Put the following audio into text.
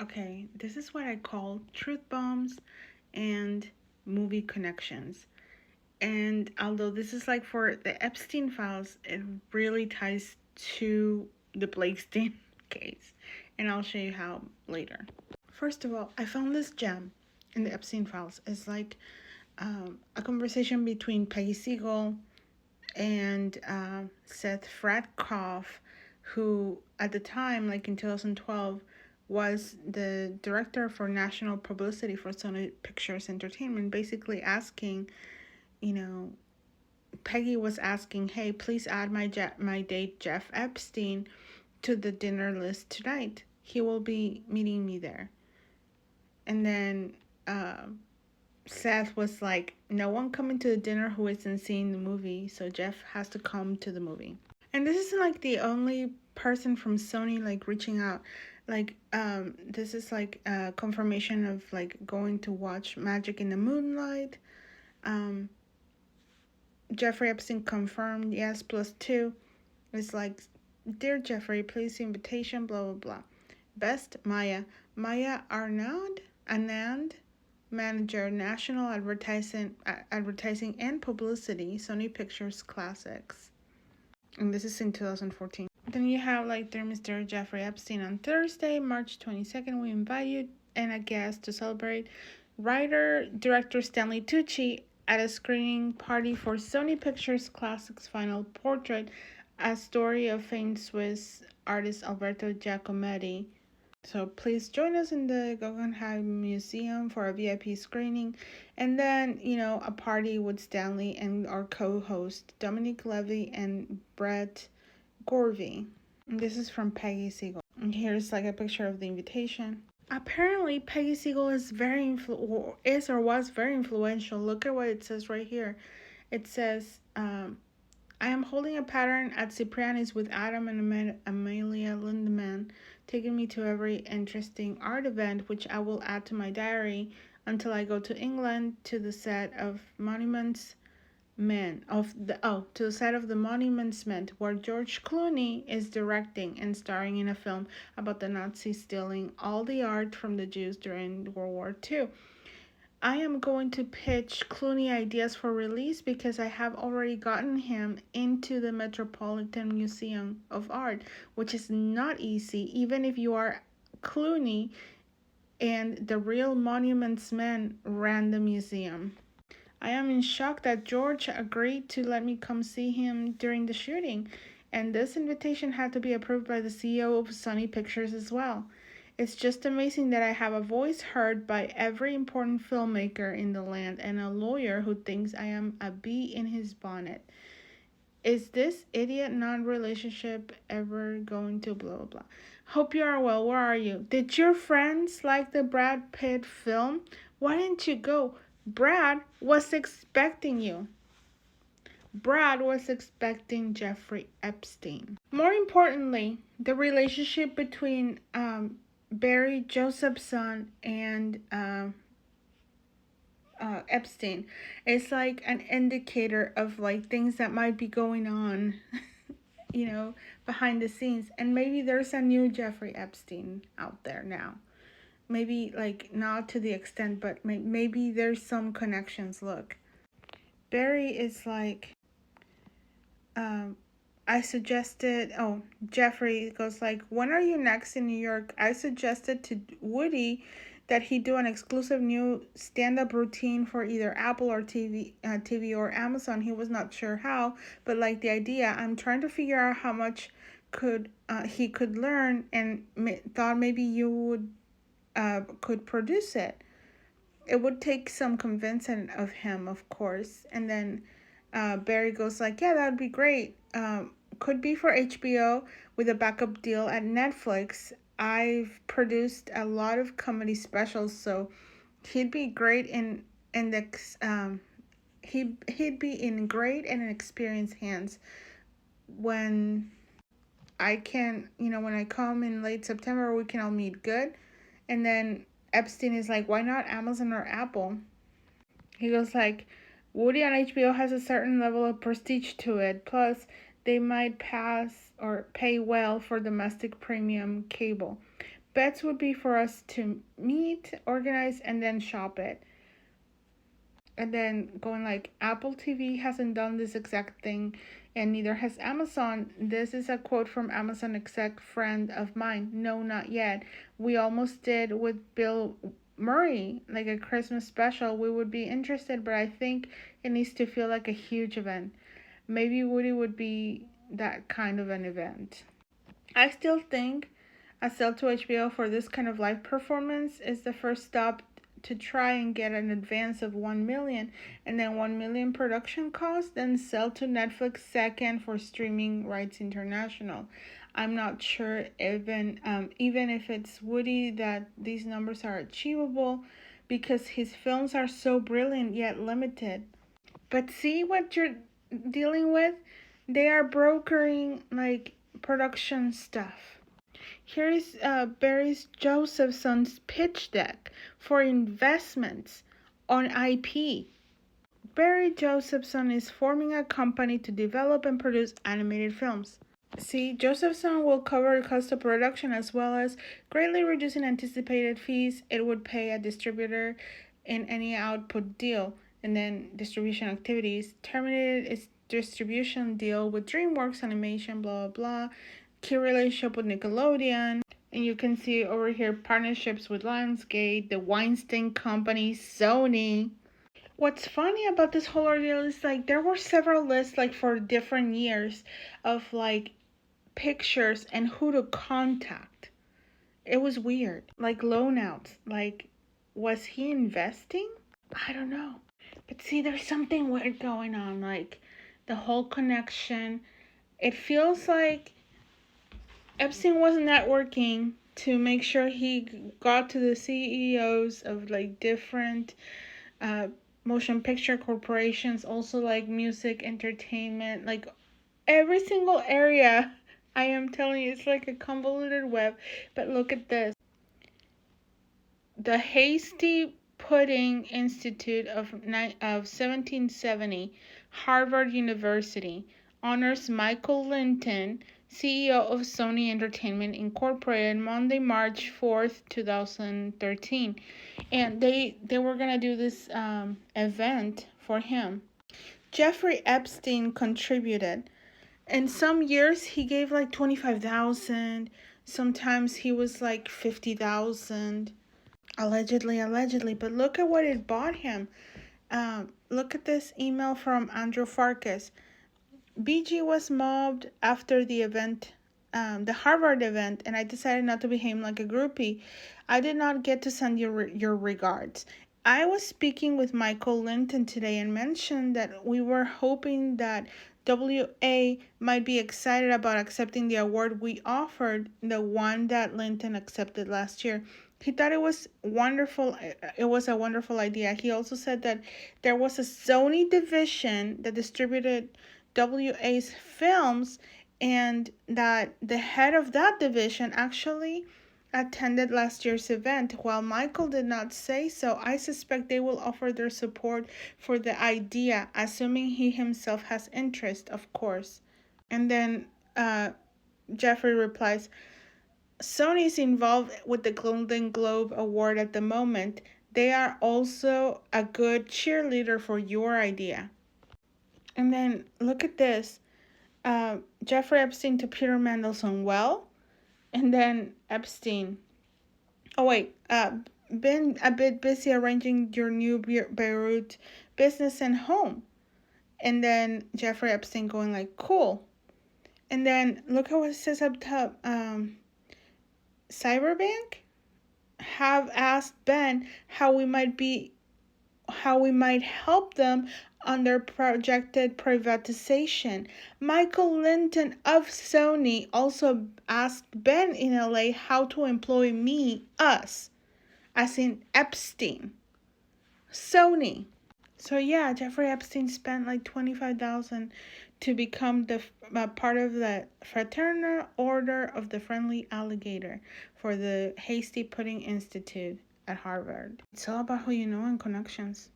Okay, this is what I call truth bombs and movie connections. And although this is like for the Epstein files, it really ties to the Blakestein case. And I'll show you how later. First of all, I found this gem in the Epstein files. It's like a conversation between Peggy Siegel and Seth Fradkoff, who at the time, like in 2012, was the director for national publicity for Sony Pictures Entertainment, basically asking, you know, Peggy was asking, "Hey, please add my date Jeff Epstein to the dinner list tonight. He will be meeting me there." And then Seth was like, "No one coming to the dinner who isn't seeing the movie, so Jeff has to come to the movie." And this isn't like the only person from Sony like reaching out. Like, this is like a confirmation of like going to watch Magic in the Moonlight. Um, Jeffrey Epstein confirmed, yes, +2. It's like, "Dear Jeffrey, please invitation, blah, blah, blah." Best, Maya Anand, manager, national advertising and publicity, Sony Pictures Classics. And this is in 2014. Then you have like dear Mr. Jeffrey Epstein, on Thursday, March 22nd, we invite you and a guest to celebrate writer director Stanley Tucci at a screening party for Sony Pictures Classics Final Portrait, a story of famed Swiss artist Alberto Giacometti. So please join us in the Guggenheim Museum for a VIP screening. And then, a party with Stanley and our co-host Dominic Levy and Brett Gorvey. And this is from Peggy Siegel. And here's like a picture of the invitation. Apparently, Peggy Siegel is or was very influential. Look at what it says right here. It says, "I am holding a pattern at Cipriani's with Adam and Amelia Lindemann, taking me to every interesting art event, which I will add to my diary until I go to England to the set of Monuments Men to the set of the Monuments Men, where George Clooney is directing and starring in a film about the Nazis stealing all the art from the Jews during World War II. I am going to pitch Clooney ideas for release because I have already gotten him into the Metropolitan Museum of Art, which is not easy, even if you are Clooney and the real Monuments Men ran the museum. I am in shock that George agreed to let me come see him during the shooting, and this invitation had to be approved by the CEO of Sony Pictures as well. It's just amazing that I have a voice heard by every important filmmaker in the land and a lawyer who thinks I am a bee in his bonnet. Is this idiot non-relationship ever going to blah blah blah? Hope you are well. Where are you? Did your friends like the Brad Pitt film? Why didn't you go? Brad was expecting you. Brad was expecting Jeffrey Epstein. More importantly, the relationship between Barry Josephson and Epstein is like an indicator of like things that might be going on, behind the scenes. And maybe there's a new Jeffrey Epstein out there now. Maybe like not to the extent, but maybe there's some connections. Look, Barry is like, Jeffrey goes like, "When are you next in New York? I suggested to Woody that he do an exclusive new stand-up routine for either Apple or TV or Amazon. He was not sure how, but like the idea. I'm trying to figure out how much he could learn, and thought maybe you would could produce it. It would take some convincing of him, of course." And then Barry goes like, "Yeah, that would be great. Could be for HBO with a backup deal at Netflix. I've produced a lot of comedy specials, so he'd be great he'd be in great and experienced hands when when I come in late September, we can all meet good." And then Epstein is like, "Why not Amazon or Apple?" He goes like, "Woody on HBO has a certain level of prestige to it. Plus, they might pass or pay well for domestic premium cable. Bets would be for us to meet, organize, and then shop it. And then going like, Apple TV hasn't done this exact thing, and neither has Amazon. This is a quote from Amazon exec friend of mine. No, not yet. We almost did with Bill Murray, like a Christmas special. We would be interested, but I think it needs to feel like a huge event. Maybe Woody would be that kind of an event. I still think a sale to HBO for this kind of live performance is the first stop to try and get an advance of 1 million, and then 1 million production cost, then sell to Netflix second for streaming rights international. I'm not sure even if it's Woody that these numbers are achievable, because his films are so brilliant yet limited. But see what you're dealing with? They are brokering like production stuff. Here is Barry Josephson's pitch deck for investments on IP. Barry Josephson is forming a company to develop and produce animated films. See, Josephson will cover cost of production as well as greatly reducing anticipated fees it would pay a distributor in any output deal. And then distribution activities, terminated its distribution deal with DreamWorks Animation, blah, blah, blah. Key relationship with Nickelodeon. And you can see over here partnerships with Lionsgate, the Weinstein Company, Sony. What's funny about this whole ordeal is like there were several lists like for different years of like pictures and who to contact. It was weird. Like loan outs. Like, was he investing? I don't know. But see, there's something weird going on. Like the whole connection. It feels like Epstein was networking to make sure he got to the CEOs of like different motion picture corporations, also like music, entertainment, like every single area. I am telling you, it's like a convoluted web. But look at this. The Hasty Pudding Institute of 1770, Harvard University, honors Michael Linton, CEO of Sony Entertainment Incorporated, Monday, March 4th, 2013. And they were going to do this event for him. Jeffrey Epstein contributed. In some years, he gave like 25,000. Sometimes he was like 50,000. Allegedly. But look at what it bought him. Look at this email from Andrew Farkas. BG was mobbed after the event, the Harvard event, and I decided not to behave like a groupie. I did not get to send you your regards. I was speaking with Michael Linton today and mentioned that we were hoping that WA might be excited about accepting the award we offered, the one that Linton accepted last year. He thought it was wonderful. It was a wonderful idea. He also said that there was a Sony division that distributed WA's films, and that the head of that division actually attended last year's event. While Michael did not say so, I suspect they will offer their support for the idea, assuming he himself has interest, of course. And then Jeffrey replies, Sony is involved with the Golden Globe Award at the moment. They are also a good cheerleader for your idea. And then look at this. Jeffrey Epstein to Peter Mandelson. Well, and then Epstein. Oh, wait. Been a bit busy arranging your new Beirut business and home. And then Jeffrey Epstein going like, cool. And then look at what it says up top. Cyberbank have asked Ben how we might help them on their projected privatization. Michael Linton of Sony also asked Ben in LA how to employ us, as in Epstein. Sony. So yeah, Jeffrey Epstein spent like 25,000 to become the part of the Fraternal Order of the Friendly Alligator for the Hasty Pudding Institute at Harvard. It's all about who you know and connections.